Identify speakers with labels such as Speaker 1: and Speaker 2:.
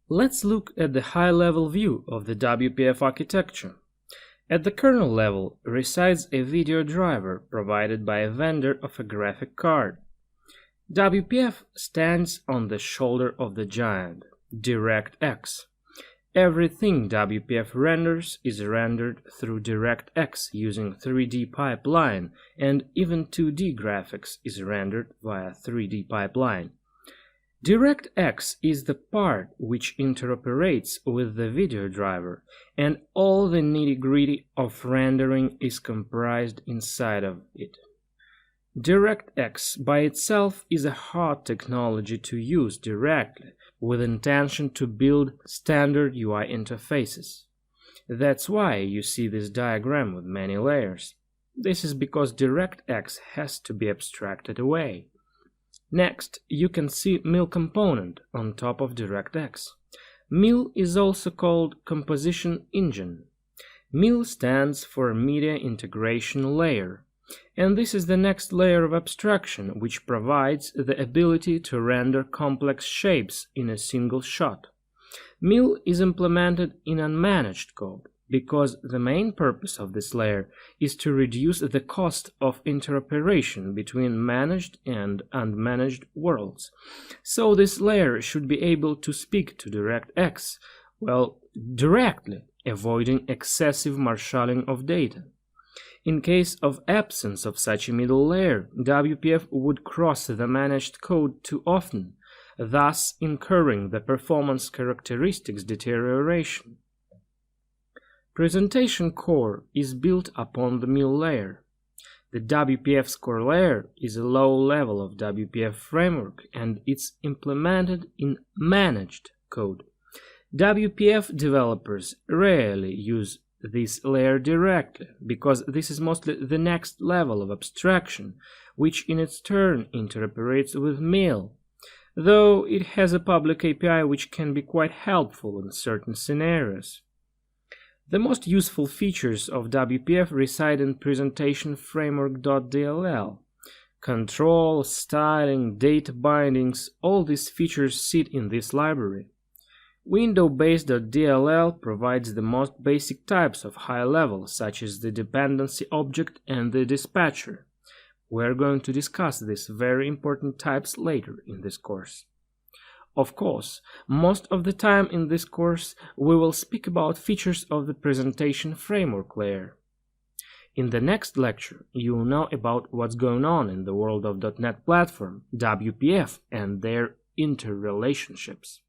Speaker 1: Let's look at the high-level view of the WPF architecture. At the kernel level resides a video driver provided by a vendor of a graphic card. WPF stands on the shoulder of the giant, DirectX. Everything WPF renders is rendered through DirectX using 3D pipeline, and even 2D graphics is rendered via 3D pipeline. DirectX is the part which interoperates with the video driver, and all the nitty-gritty of rendering is comprised inside of it. DirectX by itself is a hard technology to use directly, with intention to build standard UI interfaces. That's why you see this diagram with many layers. This is because DirectX has to be abstracted away. Next, you can see MIL component on top of DirectX. MIL is also called Composition Engine. MIL stands for Media Integration Layer, and this is the next layer of abstraction which provides the ability to render complex shapes in a single shot. MIL is implemented in unmanaged code, because the main purpose of this layer is to reduce the cost of interoperation between managed and unmanaged worlds. So this layer should be able to speak to DirectX, well, directly, avoiding excessive marshalling of data. In case of absence of such a middle layer, WPF would cross the managed code too often, thus incurring the performance characteristics deterioration. Presentation core is built upon the MIL layer. The WPF's core layer is a low level of WPF framework, and it's implemented in managed code. WPF developers rarely use this layer directly, because this is mostly the next level of abstraction, which in its turn interoperates with MIL, though it has a public API which can be quite helpful in certain scenarios. The most useful features of WPF reside in presentation framework.dll. Control, styling, data bindings, all these features sit in this library. Window-based.dll provides the most basic types of high level, such as the dependency object and the dispatcher. We're going to discuss these very important types later in this course. Of course, most of the time in this course we will speak about features of the presentation framework layer. In the next lecture you will know about what's going on in the world of .NET Platform, WPF, and their interrelationships.